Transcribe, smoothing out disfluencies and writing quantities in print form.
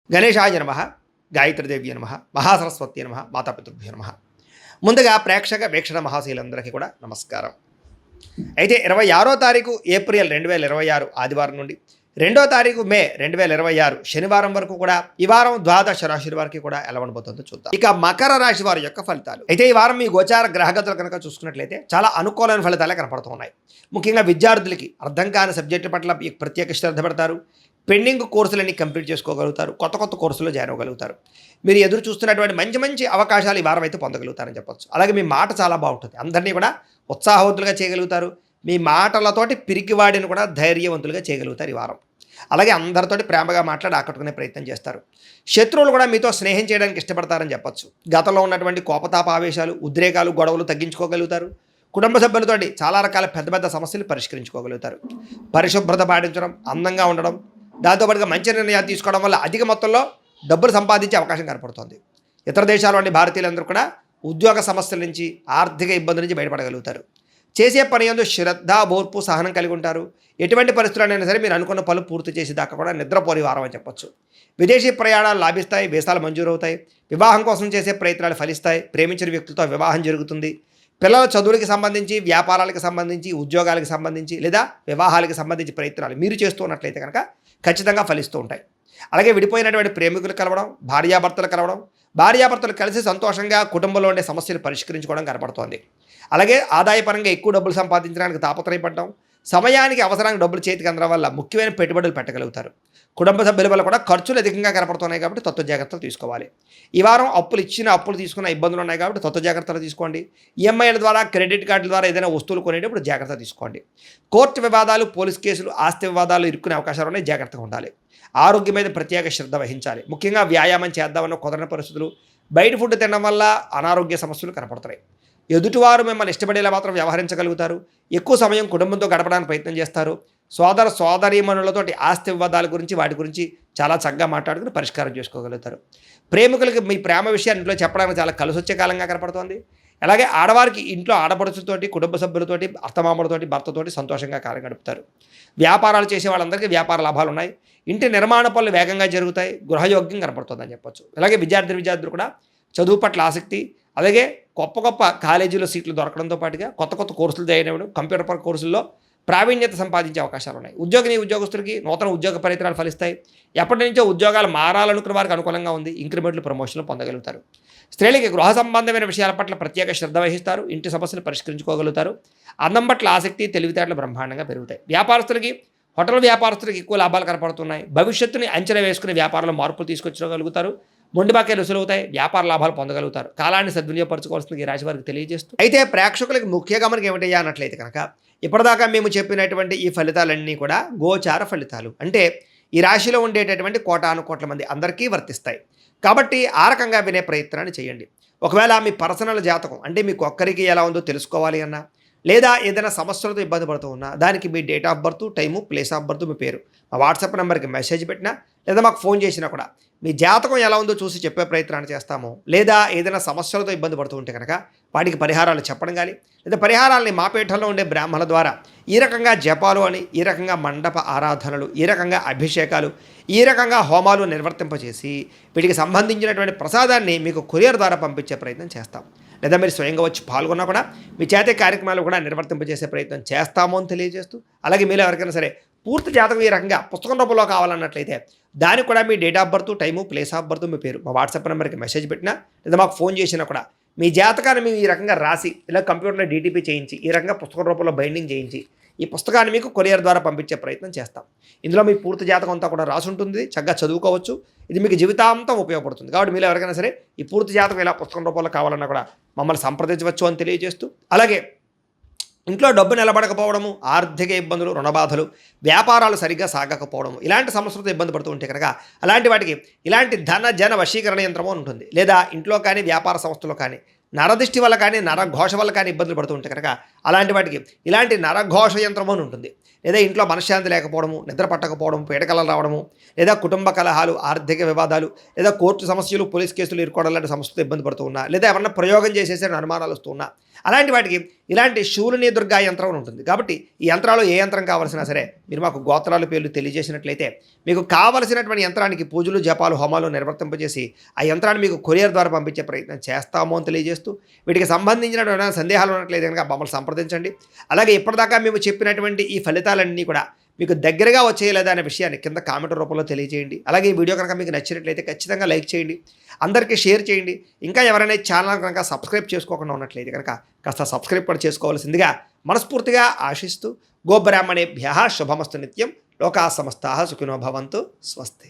గణేశాయ నమః, గాయత్రీదేవ్య నమః, మహాసరస్వతి నమః, మాతాపితృభ్యో నమః. ముందుగా ప్రేక్షక వీక్షణ మహాశీలందరికీ కూడా నమస్కారం. అయితే 26వ తారీఖు ఏప్రిల్ 2026 ఆదివారం నుండి 2వ తారీఖు మే 2026 శనివారం వరకు కూడా ఈ వారం ద్వాదశ రాశుల వారికి కూడా ఎలా ఉండబోతుందో చూద్దాం. ఇక మకర రాశి వారి యొక్క ఫలితాలు. అయితే ఈ వారం మీ గోచార గ్రహగతులు కనుక చూసుకున్నట్లయితే చాలా అనుకూలమైన ఫలితాలే కనపడుతున్నాయి. ముఖ్యంగా విద్యార్థులకి అర్థం కాని సబ్జెక్టు పట్ల ప్రత్యేక శ్రద్ధ పెడతారు. పెండింగ్ కోర్సులన్నీ కంప్లీట్ చేసుకోగలుగుతారు. కొత్త కొత్త కోర్సులో జాయిన్ అవ్వగలుగుతారు. మీరు ఎదురు చూస్తున్నటువంటి మంచి మంచి అవకాశాలు ఈ వారం అయితే పొందగలుగుతారని చెప్పొచ్చు. అలాగే మీ మాట చాలా బాగుంటుంది. అందరినీ కూడా ఉత్సాహవంతులుగా చేయగలుగుతారు. మీ మాటలతోటి పిరికివాడిని కూడా ధైర్యవంతులుగా చేయగలుగుతారు ఈ వారం. అలాగే అందరితోటి ప్రేమగా మాట్లాడి ఆకట్టుకునే ప్రయత్నం చేస్తారు. శత్రువులు కూడా మీతో స్నేహం చేయడానికి ఇష్టపడతారని చెప్పొచ్చు. గతంలో ఉన్నటువంటి కోపతాప ఆవేశాలు, ఉద్రేకాలు, గొడవలు తగ్గించుకోగలుగుతారు. కుటుంబ సభ్యులతోటి చాలా రకాల పెద్ద పెద్ద సమస్యలు పరిష్కరించుకోగలుగుతారు. పరిశుభ్రత పాటించడం, అందంగా ఉండడం, దాంతోపాటుగా మంచి నిర్ణయాలు తీసుకోవడం వల్ల అధిక మొత్తంలో డబ్బులు సంపాదించే అవకాశం కనపడుతుంది. ఇతర దేశాల వంటి భారతీయులందరూ కూడా ఉద్యోగ సమస్యల నుంచి, ఆర్థిక ఇబ్బందుల నుంచి బయటపడగలుగుతారు. చేసే పని యందు శ్రద్ధ, ఓర్పు, సహనం కలిగి ఉంటారు. ఎటువంటి పరిస్థితులైనా సరే మీరు అనుకున్న పనులు పూర్తి చేసేదాకా కూడా నిద్రపోని వారం అని చెప్పొచ్చు. విదేశీ ప్రయాణాలు లాభిస్తాయి. వీసాలు మంజూరవుతాయి. వివాహం కోసం చేసే ప్రయత్నాలు ఫలిస్తాయి. ప్రేమించిన వ్యక్తులతో వివాహం జరుగుతుంది. పిల్లల చదువులకి సంబంధించి, వ్యాపారాలకు సంబంధించి, ఉద్యోగాలకు సంబంధించి లేదా వివాహాలకు సంబంధించి ప్రయత్నాలు మీరు చేస్తూ ఉన్నట్లయితే కనుక ఖచ్చితంగా ఫలిస్తూ ఉంటాయి. అలాగే విడిపోయినటువంటి ప్రేమికులు కలవడం, భార్యాభర్తలు కలవడం, భార్యాభర్తలు కలిసి సంతోషంగా కుటుంబంలో ఉండే సమస్యలు పరిష్కరించుకోవడం కనపడుతోంది. అలాగే ఆదాయపరంగా ఎక్కువ డబ్బులు సంపాదించడానికి తాపత్రయపడడం, సమయానికి అవసరానికి డబ్బులు చేతికి అందడం వల్ల ముఖ్యమైన పెట్టుబడులు పెట్టగలుగుతారు. కుటుంబ సభ్యుల వల్ల కూడా ఖర్చులు అధికంగా కనపడుతున్నాయి కాబట్టి తత్వ జాగ్రత్తలు తీసుకోవాలి. ఈ వారం అప్పులు తీసుకున్న ఇబ్బందులు ఉన్నాయి కాబట్టి తత్వ జాగ్రత్తలు తీసుకోండి. ఈఎంఐల ద్వారా, క్రెడిట్ కార్డుల ద్వారా ఏదైనా వస్తువులు కొనేటప్పుడు జాగ్రత్త తీసుకోండి. కోర్టు వివాదాలు, పోలీస్ కేసులు, ఆస్తి వివాదాలు ఇరుక్కునే అవకాశాలు ఉన్నాయి. జాగ్రత్తగా ఉండాలి. ఆరోగ్యం మీద ప్రత్యేక శ్రద్ధ వహించాలి. ముఖ్యంగా వ్యాయామం చేద్దామన్న కుదరని పరిస్థితులు, బయట ఫుడ్ తినడం వల్ల అనారోగ్య సమస్యలు కనపడుతున్నాయి. ఎదుటివారు మిమ్మల్ని ఇష్టపడేలా మాత్రం వ్యవహరించగలుగుతారు. ఎక్కువ సమయం కుటుంబంతో గడపడానికి ప్రయత్నం చేస్తారు. సోదరీమణులతోటి ఆస్తి వివాదాల గురించి, వాటి గురించి చాలా చక్కగా మాట్లాడుకుని పరిష్కారం చేసుకోగలుగుతారు. ప్రేమికులకి మీ ప్రేమ విషయాన్ని ఇంట్లో చెప్పడానికి చాలా కలిసొచ్చే కాలంగా కనపడుతోంది. అలాగే ఆడవారికి ఇంట్లో ఆడపడుచుతోటి, కుటుంబ సభ్యులతోటి, అత్తమామలతోటి, భర్తతోటి సంతోషంగా కాలం గడుపుతారు. వ్యాపారాలు చేసే వాళ్ళందరికీ వ్యాపార లాభాలు ఉన్నాయి. ఇంటి నిర్మాణ పనులు వేగంగా జరుగుతాయి. గృహయోగ్యం కనపడుతుందని చెప్పొచ్చు. అలాగే విద్యార్థులు కూడా చదువు పట్ల ఆసక్తి, అలాగే గొప్ప కాలేజీలో సీట్లు దొరకడంతో పాటుగా కొత్త కొత్త కోర్సులు జాయిన్ అవ్వడం, కంప్యూటర్ కోర్సుల్లో ప్రావీణ్యత సంపాదించే అవకాశాలు ఉన్నాయి. ఉద్యోగస్తులకి నూతన ఉద్యోగ ప్రయత్నాలు ఫలిస్తాయి. ఎప్పటి నుంచో ఉద్యోగాలు మారాలనుకున్న వారికి అనుకూలంగా ఉంది. ఇంక్రిమెంట్లు, ప్రమోషన్లు పొందగలుగుతారు. స్త్రీలకి గృహ సంబంధమైన విషయాల పట్ల ప్రత్యేక శ్రద్ధ వహిస్తారు. ఇంటి సమస్యలు పరిష్కరించుకోగలుగుతారు. అందం పట్ల ఆసక్తి, తెలివితేటలు బ్రహ్మాండంగా పెరుగుతాయి. హోటల్ వ్యాపారస్తులకి ఎక్కువ లాభాలు కనపడుతున్నాయి. భవిష్యత్తుని అంచనా వేసుకుని వ్యాపారంలో మార్పులు తీసుకొచ్చుకోగలుగుతారు. మొండి బాకీలు రుసులవుతాయి. వ్యాపార లాభాలు పొందగలుగుతారు. కాలాన్ని సద్వినియోగపరచుకోవాల్సింది ఈ రాశి వారికి తెలియజేస్తూ, అయితే ప్రేక్షకులకు ముఖ్య గమనిక ఏమిటయ్యా అన్నట్లయితే కనుక ఇప్పటిదాకా మేము చెప్పినటువంటి ఈ ఫలితాలన్నీ కూడా గోచార ఫలితాలు. అంటే ఈ రాశిలో ఉండేటటువంటి కోటాను కోట్ల మంది అందరికీ వర్తిస్తాయి. కాబట్టి ఆ రకంగా వినే ప్రయత్నాన్ని చేయండి. ఒకవేళ మీ పర్సనల్ జాతకం అంటే మీకు ఒక్కరికి ఎలా ఉందో తెలుసుకోవాలి అన్నా, లేదా ఏదైనా సమస్యలతో ఇబ్బంది పడుతూ ఉన్నా, దానికి మీ date of birth, time, place of birth, మీ పేరు మా వాట్సాప్ నెంబర్కి మెసేజ్ పెట్టినా లేదా మాకు ఫోన్ చేసినా కూడా మీ జాతకం ఎలా ఉందో చూసి చెప్పే ప్రయత్నాన్ని చేస్తాము. లేదా ఏదైనా సమస్యలతో ఇబ్బంది పడుతూ ఉంటే కనుక వాటికి పరిహారాలు చెప్పడం కానీ, లేదా పరిహారాలని మా పీఠంలో ఉండే బ్రాహ్మణుల ద్వారా ఈ రకంగా జపాలు అని, ఈ రకంగా మండప ఆరాధనలు, ఈ రకంగా అభిషేకాలు, ఈ రకంగా హోమాలు నిర్వర్తింపజేసి వీటికి సంబంధించినటువంటి ప్రసాదాన్ని మీకు కొరియర్ ద్వారా పంపించే ప్రయత్నం చేస్తాం. లేదా మీరు స్వయంగా వచ్చి పాల్గొన్నా కూడా మీ చేతే కార్యక్రమాలు కూడా నిర్వర్తింపజేసే ప్రయత్నం చేస్తాము అని తెలియజేస్తూ, అలాగే మీరు ఎవరికైనా సరే పూర్తి జాతకం ఈ రకంగా పుస్తకం రూపంలో కావాలన్నట్లయితే దానికి కూడా మీ date of birth, time, place of birth, మీ పేరు మా వాట్సాప్ నెంబర్కి మెసేజ్ పెట్టినా లేదా మాకు ఫోన్ చేసినా కూడా మీ జాతకాన్ని మేము ఈ రకంగా రాసి ఇలా కంప్యూటర్లో డీటీపీ చేయించి ఈ రకంగా పుస్తకం రూపంలో బైండింగ్ చేయించి ఈ పుస్తకాన్ని మీకు కొరియర్ ద్వారా పంపించే ప్రయత్నం చేస్తాం. ఇందులో మీ పూర్తి జాతకం అంతా కూడా రాసి ఉంటుంది. చక్కగా చదువుకోవచ్చు. ఇది మీకు జీవితాంతం ఉపయోగపడుతుంది. కాబట్టి మీరు ఎవరికైనా సరే ఈ పూర్తి జాతకం ఇలా పుస్తకం రూపంలో కావాలన్నా కూడా మమ్మల్ని సంప్రదించవచ్చు అని తెలియజేస్తూ, అలాగే ఇంట్లో డబ్బు నిలబడకపోవడము, ఆర్థిక ఇబ్బందులు, రుణబాధలు, వ్యాపారాలు సరిగ్గా సాగకపోవడము, ఇలాంటి సమస్యలతో ఇబ్బంది పడుతూ ఉంటే కనుక అలాంటి వాటికి ఇలాంటి ధన జన వశీకరణ యంత్రము ఉంటుంది. లేదా ఇంట్లో కానీ వ్యాపార సంస్థలో కానీ నరదిష్టి వల్ల కానీ, నరఘోష వల్ల కానీ ఇబ్బందులు పడుతూ ఉంటే కనుక అలాంటి వాటికి ఇలాంటి నరఘోష యంత్రము అని ఉంటుంది. లేదా ఇంట్లో మనశ్శాంతి లేకపోవడము, నిద్ర పట్టకపోవడం, పీడకలలు రావడము, లేదా కుటుంబ కలహాలు, ఆర్థిక వివాదాలు, లేదా కోర్టు సమస్యలు, పోలీస్ కేసులు ఇరుకోవడం లాంటి సమస్యలతో ఇబ్బంది పడుతూ ఉన్నా, లేదా ఎవరన్నా ప్రయోగం చేసేసే అనుమానాలు వస్తూ ఉన్నా, అలాంటి వాటికి ఇలాంటి శూలిని దుర్గా యంత్రం అని ఉంటుంది. కాబట్టి ఈ యంత్రాలు ఏ యంత్రం కావాల్సినా సరే మీరు మాకు గోత్రాల పేర్లు తెలియజేసినట్లయితే మీకు కావలసినటువంటి యంత్రానికి పూజలు జపాలు హోమాలు నిర్వర్తింపజేసి ఆ యంత్రాన్ని మీకు కొరియర్ ద్వారా పంపించే ప్రయత్నం చేస్తాము అని తెలియజేస్తూ వీటికి సంబంధించినటువంటి సందేహాలు ఉన్నట్లయితే కనుక మమ్మల్ని సంప్రదించండి. అలాగే ఇప్పటిదాకా మేము చెప్పినటువంటి ఈ ఫలితాలన్నీ కూడా మీకు దగ్గరగా వచ్చేయలేదా అనే విషయాన్ని కింద కామెంట్ రూపంలో తెలియజేయండి. అలాగే ఈ వీడియో కనుక మీకు నచ్చినట్లయితే ఖచ్చితంగా లైక్ చేయండి, అందరికీ షేర్ చేయండి. ఇంకా ఎవరైనా ఛానల్ కనుక సబ్స్క్రైబ్ చేసుకోకుండా ఉన్నట్లయితే కనుక కాస్త సబ్స్క్రైబ్ కూడా చేసుకోవాల్సిందిగా మనస్ఫూర్తిగా ఆశిస్తూ గోబ్రాహ్మణేభ్యః శుభమస్తు నిత్యం. లోకా సమస్తాః సుఖినో భవంతు. స్వస్తి.